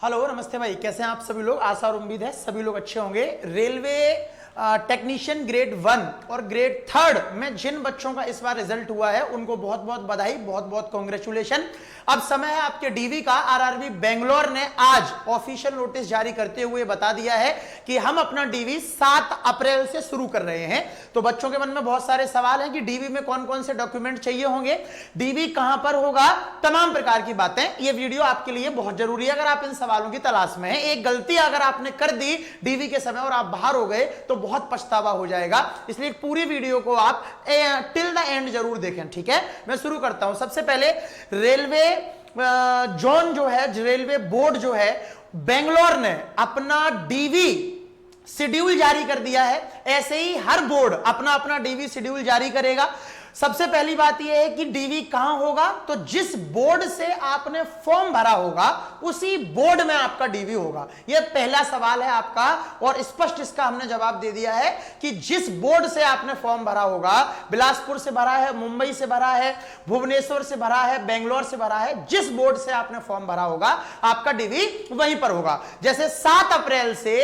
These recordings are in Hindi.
हेलो नमस्ते भाई, कैसे हैं आप सभी लोग। आशा और उम्मीद है सभी लोग अच्छे होंगे। रेलवे टेक्नीशियन ग्रेड 1 और ग्रेड 3 में जिन बच्चों का इस बार रिजल्ट हुआ है उनको बहुत बहुत बधाई, बहुत बहुत कांग्रेचुलेशन। अब समय है आपके डीवी का। आरआरबी बेंगलोर ने आज ऑफिशियल नोटिस जारी करते हुए बता दिया है कि हम अपना डीवी 7 अप्रैल से शुरू कर रहे हैं। तो बच्चों के मन में बहुत सारे सवाल हैं कि डीवी में कौन कौन से डॉक्यूमेंट चाहिए होंगे, डीवी कहां पर होगा, तमाम प्रकार की बातें। ये वीडियो आपके लिए बहुत जरूरी है अगर आप इन सवालों की तलाश में हैं। एक गलती अगर आपने कर दी डीवी के समय और आप बाहर हो गए तो बहुत पछतावा हो जाएगा, इसलिए पूरी वीडियो को आप टिल द एंड जरूर देखें। ठीक है, मैं शुरू करता हूं। सबसे पहले रेलवे जोन जो है, रेलवे बोर्ड जो है बेंगलोर ने अपना डीवी शेड्यूल जारी कर दिया है। ऐसे ही हर बोर्ड अपना अपना डीवी शेड्यूल जारी करेगा। सबसे पहली बात यह है कि डीवी कहां होगा, तो जिस बोर्ड से आपने फॉर्म भरा होगा उसी बोर्ड में आपका डीवी होगा। यह पहला सवाल है आपका और स्पष्ट इसका हमने जवाब दे दिया है कि जिस बोर्ड से आपने फॉर्म भरा होगा, बिलासपुर से भरा है, मुंबई से भरा है, भुवनेश्वर से भरा है, बेंगलोर से भरा है, जिस बोर्ड से आपने फॉर्म भरा होगा आपका डीवी वहीं पर होगा। जैसे 7 अप्रैल से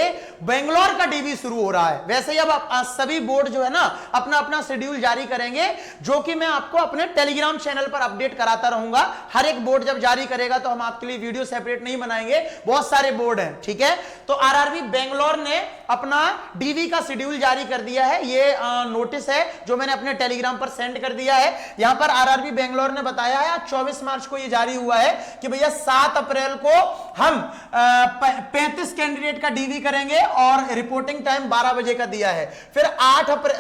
बेंगलोर का डीवी शुरू हो रहा है, वैसे ही अब सभी बोर्ड जो है ना अपना अपना शेड्यूल जारी करेंगे, जो कि मैं आपको अपने टेलीग्राम चैनल पर अपडेट कराता रहूंगा। हर एक बोर्ड जब जारी करेगा तो हम आपके लिए वीडियो सेपरेट नहीं बनाएंगे, बहुत सारे बोर्ड हैं। ठीक है, तो आरआरबी बेंगलोर ने अपना डीवी का शेड्यूल जारी कर दिया है। ये नोटिस है जो मैंने अपने टेलीग्राम पर सेंड कर दिया है। यहां पर आरआरबी बेंगलोर ने बताया है 24 मार्च को ये जारी हुआ है कि भैया 7 अप्रैल को हम 35 कैंडिडेट का डीवी करेंगे और रिपोर्टिंग टाइम 12 बजे का दिया है। फिर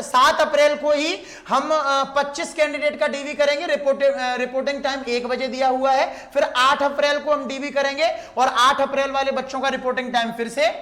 7 अप्रैल को ही हम 25 कैंडिडेट का डीवी करेंगे, रिपोर्टिंग टाइम 1 बजे दिया हुआ है। फिर 8 अप्रैल को हम डीवी करेंगे और 8 अप्रैल वाले बच्चों का रिपोर्टिंग टाइम फिर से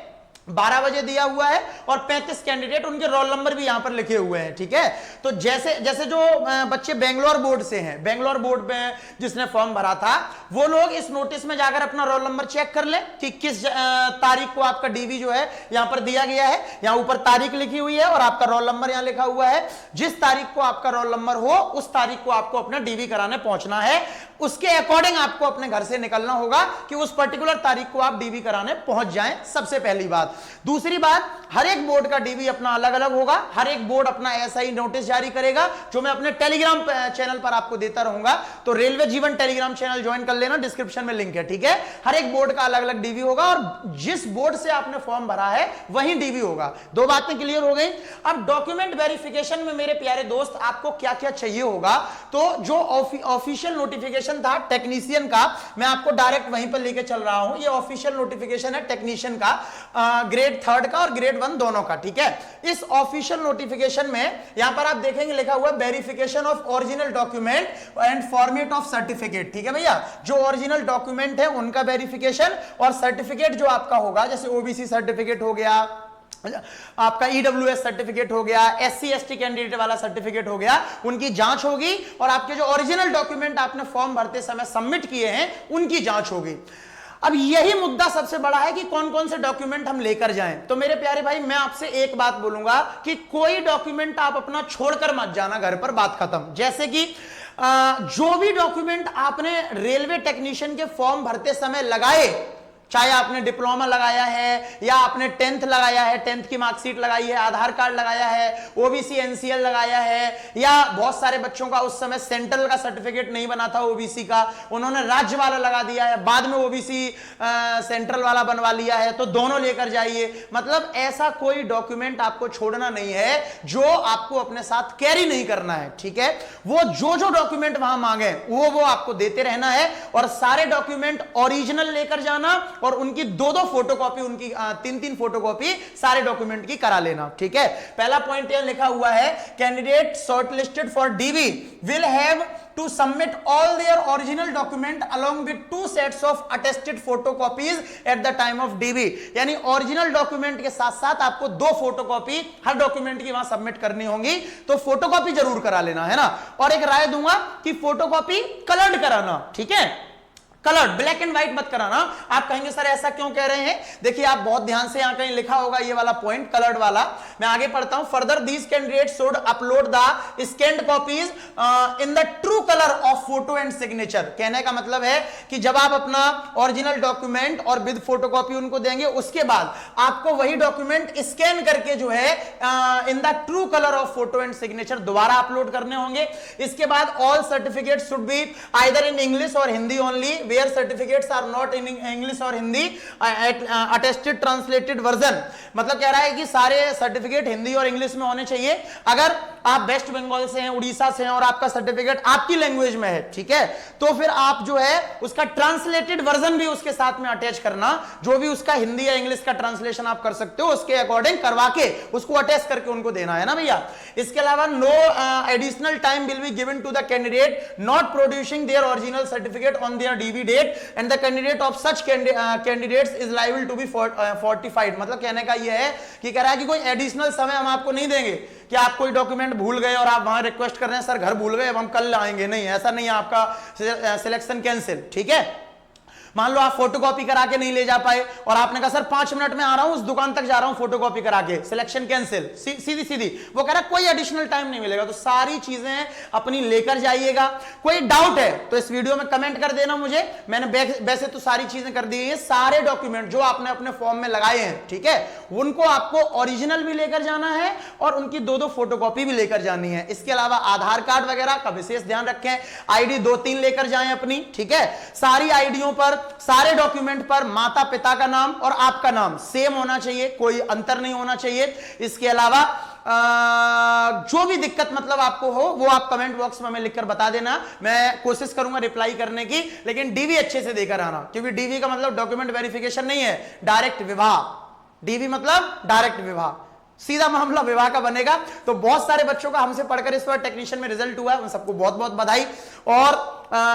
12 बजे दिया हुआ है और 35 कैंडिडेट, उनके रोल नंबर भी यहां पर लिखे हुए हैं। ठीक है, तो जैसे जैसे जो बच्चे बेंगलोर बोर्ड से हैं, बेंगलोर बोर्ड में जिसने फॉर्म भरा था, वो लोग इस नोटिस में जाकर अपना रोल नंबर चेक कर लें कि किस तारीख को आपका डीवी जो है यहां पर दिया गया है। यहां ऊपर तारीख लिखी हुई है और आपका रोल नंबर यहां लिखा हुआ है। जिस तारीख को आपका रोल नंबर हो उस तारीख को आपको अपना डीवी कराने पहुंचना है। उसके अकॉर्डिंग आपको अपने घर से निकलना होगा कि उस पर्टिकुलर तारीख को आप डीवी कराने पहुंच जाएं। सबसे पहली बात। दूसरी बात, हर एक बोर्ड का डीवी अपना अलग अलग होगा। हर एक बोर्ड अपना ऐसा ही नोटिस जारी करेगा जो मैं अपने टेलीग्राम चैनल पर आपको देता रहूंगा। तो रेलवे जीवन टेलीग्राम चैनल ज्वाइन कर लेना, डिस्क्रिप्शन में लिंक है। ठीक है, हर एक बोर्ड का अलग अलग डीवी होगा और जिस बोर्ड से आपने फॉर्म भरा है वहीं डीवी होगा। दो बातें क्लियर हो गई। अब डॉक्यूमेंट वेरिफिकेशन में मेरे प्यारे दोस्त आपको क्या क्या चाहिए होगा, तो जो ऑफिशियल नोटिफिकेशन था टेक्नीशियन का, मैं आपको डायरेक्ट वहीं पर लेके चल रहा हूं। ये ऑफिशियल नोटिफिकेशन है टेक्नीशियन का, ग्रेड 3 का और ग्रेड 1 दोनों का। ठीक है, इस ऑफिशियल नोटिफिकेशन में यहां पर आप देखेंगे लिखा हुआ है verification of original document and format of certificate. ठीक है भैया, जो ओरिजिनल डॉक्यूमेंट है उनका वेरिफिकेशन और सर्टिफिकेट जो आपका होगा, जैसे ओबीसी सर्टिफिकेट हो गया, आपका ईडब्ल्यूएस सर्टिफिकेट हो गया, एससी एसटी कैंडिडेट वाला सर्टिफिकेट हो गया, उनकी जांच होगी और आपके जो ओरिजिनल डॉक्यूमेंट आपने फॉर्म भरते समय सबमिट किए हैं उनकी जांच होगी। अब यही मुद्दा सबसे बड़ा है कि कौन कौन से डॉक्यूमेंट हम लेकर जाएं। तो मेरे प्यारे भाई, मैं आपसे एक बात बोलूंगा कि कोई डॉक्यूमेंट आप अपना छोड़कर मत जाना घर पर, बात खत्म। जैसे कि जो भी डॉक्यूमेंट आपने रेलवे टेक्नीशियन के फॉर्म भरते समय लगाए, चाहे आपने डिप्लोमा लगाया है या आपने 10th लगाया है, 10th की मार्कशीट लगाई है, आधार कार्ड लगाया है, ओबीसी एनसीएल लगाया है, या बहुत सारे बच्चों का उस समय सेंट्रल का सर्टिफिकेट नहीं बना था ओबीसी का, उन्होंने राज्य वाला लगा दिया है, बाद में ओबीसी सेंट्रल वाला बनवा लिया है, तो दोनों लेकर जाइए। मतलब ऐसा कोई डॉक्यूमेंट आपको छोड़ना नहीं है जो आपको अपने साथ कैरी नहीं करना है। ठीक है, वो जो डॉक्यूमेंट वहां मांगे वो आपको देते रहना है और सारे डॉक्यूमेंट ओरिजिनल लेकर जाना और उनकी 2-2 फोटोकॉपी, उनकी 3-3 फोटोकॉपी सारे डॉक्यूमेंट की करा लेना। ठीक है, पहला पॉइंट यहां लिखा हुआ है, candidate shortlisted for DV will have to submit all their original document along with 2 sets of attested photocopies at the time of DV. यानी ओरिजिनल डॉक्यूमेंट के साथ साथ आपको 2 फोटोकॉपी हर डॉक्यूमेंट की वहां सबमिट करनी होंगी, तो फोटोकॉपी जरूर करा लेना, है ना। और एक राय दूंगा कि फोटोकॉपी कलर्ड कराना। ठीक है, कलर्ड, ब्लैक एंड व्हाइट मत कराना। आप कहेंगे सर ऐसा क्यों कह रहे हैं? देखिए आप बहुत ध्यान से, यहां कहीं लिखा होगा ये वाला पॉइंट कलर्ड वाला, मैं आगे पढ़ता हूं। Further these candidates should upload the scanned copies in the true colour of photo and signature. कहने का मतलब है कि जब आप अपना ओरिजिनल डॉक्यूमेंट और विद फोटोकॉपी उनको देंगे, उसके बाद आपको वही डॉक्यूमेंट स्कैन करके जो है in the true colour of photo and signature दोबारा अपलोड करने होंगे। इसके बाद all certificate should be either in English और Hindi only, where certificates are not in English और हिंदी अटेस्टेड ट्रांसलेटेड वर्जन। मतलब कह रहा है कि सारे सर्टिफिकेट हिंदी और इंग्लिश में होने चाहिए। अगर आप वेस्ट बंगाल से हैं, उड़ीसा से हैं और आपका सर्टिफिकेट आपकी लैंग्वेज में है, ठीक है, तो फिर आप जो है उसका ट्रांसलेटेड वर्जन भी उसके साथ में अटैच करना। जो भी उसका हिंदी या इंग्लिश का ट्रांसलेशन आप कर सकते हो उसके अकॉर्डिंग करवा के उसको अटैच करके उनको देना है ना भैया। इसके अलावा no additional time will be given to the candidate not producing their original certificate on their DV date and the candidate of such candidates is liable to be fortified. मतलब कहने का यह है कि कह रहा है कि कोई एडिशनल समय हम आपको नहीं देंगे कि आप कोई डॉक्यूमेंट भूल गए और आप वहां रिक्वेस्ट कर रहे हैं सर घर भूल गए अब हम कल आएंगे, नहीं, ऐसा नहीं है, आपका सिलेक्शन कैंसिल, ठीक है। मान लो आप फोटोकॉपी करा के नहीं ले जा पाए और आपने कहा सर 5 मिनट में आ रहा हूं, उस दुकान तक जा रहा हूं फोटोकॉपी करा के, सिलेक्शन कैंसिल, सीधी सीधी। वो कह रहा है कोई एडिशनल टाइम नहीं मिलेगा। तो सारी चीजें अपनी लेकर जाइएगा। कोई डाउट है तो इस वीडियो में कमेंट कर देना मुझे। मैंने वैसे तो सारी चीजें कर दी है। सारे डॉक्यूमेंट जो आपने अपने फॉर्म में लगाए हैं, ठीक है, उनको आपको ओरिजिनल भी लेकर जाना है और उनकी 2-2 फोटोकॉपी भी लेकर जानी है। इसके अलावा आधार कार्ड वगैरह का विशेष ध्यान रखें। आईडी 2-3 लेकर जाएं अपनी, ठीक है। सारी आईडियों पर, सारे डॉक्यूमेंट पर माता पिता का नाम और आपका नाम सेम होना चाहिए, कोई अंतर नहीं होना चाहिए। इसके अलावा जो भी दिक्कत मतलब आपको हो वो आप कमेंट बॉक्स में हमें लिखकर बता देना। मैं कोशिश करूंगा रिप्लाई करने की, लेकिन डीवी अच्छे से देकर आना, क्योंकि डीवी का मतलब डॉक्यूमेंट वेरिफिकेशन नहीं है, डायरेक्ट विवाह। डीवी मतलब डायरेक्ट विवाह, सीधा मामला विवाह का बनेगा। तो बहुत सारे बच्चों का हमसे पढ़कर इस बार टेक्नीशियन में रिजल्ट हुआ है, उन सबको बहुत बहुत बधाई। और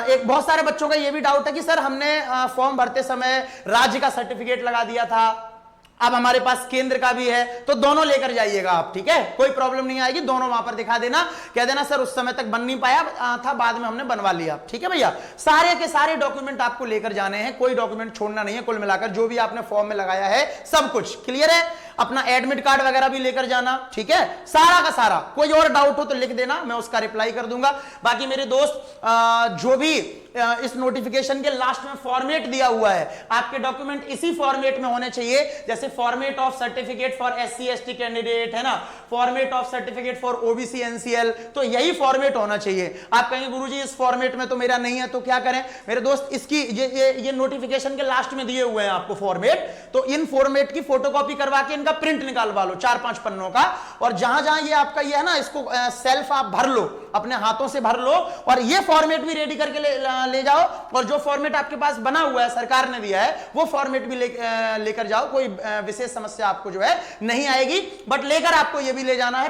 एक बहुत सारे बच्चों का यह भी डाउट है कि सर हमने फॉर्म भरते समय राज्य का सर्टिफिकेट लगा दिया था, अब हमारे पास केंद्र का भी है, तो दोनों लेकर जाइएगा आप, ठीक है, कोई प्रॉब्लम नहीं आएगी। दोनों वहां पर दिखा देना, कह देना सर उस समय तक बन नहीं पाया था, बाद में हमने बनवा लिया, ठीक है भैया। सारे के सारे डॉक्यूमेंट आपको लेकर जाने हैं, कोई डॉक्यूमेंट छोड़ना नहीं है। कुल मिलाकर जो भी आपने फॉर्म में लगाया है सब कुछ क्लियर है। अपना एडमिट कार्ड वगैरह भी लेकर जाना, ठीक है, सारा का सारा। कोई और डाउट हो तो लिख देना, मैं उसका रिप्लाई कर दूंगा। बाकी मेरे दोस्त जो भी इस नोटिफिकेशन के लास्ट में फॉर्मेट दिया हुआ है, आपके डॉक्यूमेंट इसी फॉर्मेट में होने चाहिए। जैसे format of certificate for SC ST candidate है ना, format of certificate for OBC NCL, तो यही फॉर्मेट होना चाहिए। आप कहेंगे गुरुजी इस फॉर्मेट में तो मेरा नहीं है, तो क्या करें मेरे दोस्त, इसकी ये नोटिफिकेशन के लास्ट में दिए हुए हैं आपको फॉर्मेट, तो इन फॉर्मेट की फोटोकॉपी करवा के इनका प्रिंट निकालवा लो 4-5 पन्नों का, और जहां जहां ये आपका ये है ना, इसको सेल्फ आप भर लो, अपने हाथों से भर लो, और ये फॉर्मेट भी रेडी करके ले जाओ। और जो फॉर्मेट आपके पास बना हुआ है, सरकार ने दिया है, वो फॉर्मेट भी लेकर जाओ। कोई विशेष समस्या आपको जो है नहीं आएगी, बट लेकर आपको ये भी ले जाना है,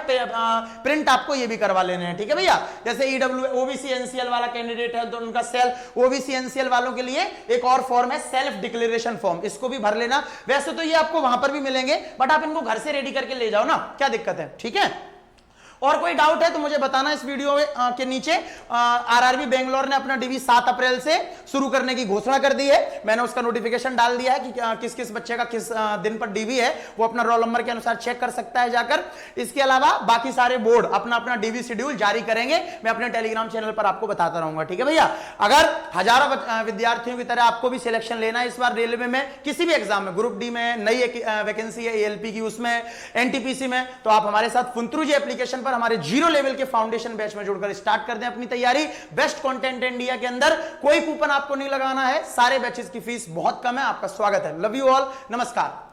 प्रिंट आपको ये भी करवा लेने हैं, ठीक है भैया। जैसे OBC NCL वाला कैंडिडेट है तो उनका OBC NCL वालों के लिए एक और फॉर्म है, सेल्फ डिक्लेरेशन फॉर्म, इसको भी भर लेना। वैसे तो ये आपको वहां पर भी मिलेंगे, बट आप इनको घर से रेडी करके ले जाओ ना, क्या दिक्कत है, ठीक है। और कोई डाउट है तो मुझे बताना इस वीडियो के नीचे। RRB बेंगलोर ने अपना डीवी 7 अप्रैल से शुरू करने की घोषणा कर दी है। मैंने उसका नोटिफिकेशन डाल दिया है कि किस किस बच्चे का किस दिन पर डीवी है, वो अपना रोल नंबर के अनुसार चेक कर सकता है जाकर। इसके अलावा बाकी सारे बोर्ड अपना अपना डीवी शेड्यूल जारी करेंगे, मैं अपने टेलीग्राम चैनल पर आपको बताता रहूंगा, ठीक है भैया। अगर हजारों विद्यार्थियों की तरह आपको भी सिलेक्शन लेना है इस बार रेलवे में, किसी भी एग्जाम में, ग्रुप डी में नई वैकेंसी है ALP की, उसमें NTPC में, तो आप हमारे साथ फुंत्रुजी एप्लीकेशन हमारे 0 लेवल के फाउंडेशन बैच में जुड़कर स्टार्ट कर दें अपनी तैयारी। बेस्ट कंटेंट इंडिया के अंदर कोई कूपन आपको नहीं लगाना है, सारे बैचेस की फीस बहुत कम है। आपका स्वागत है। लव यू ऑल, नमस्कार।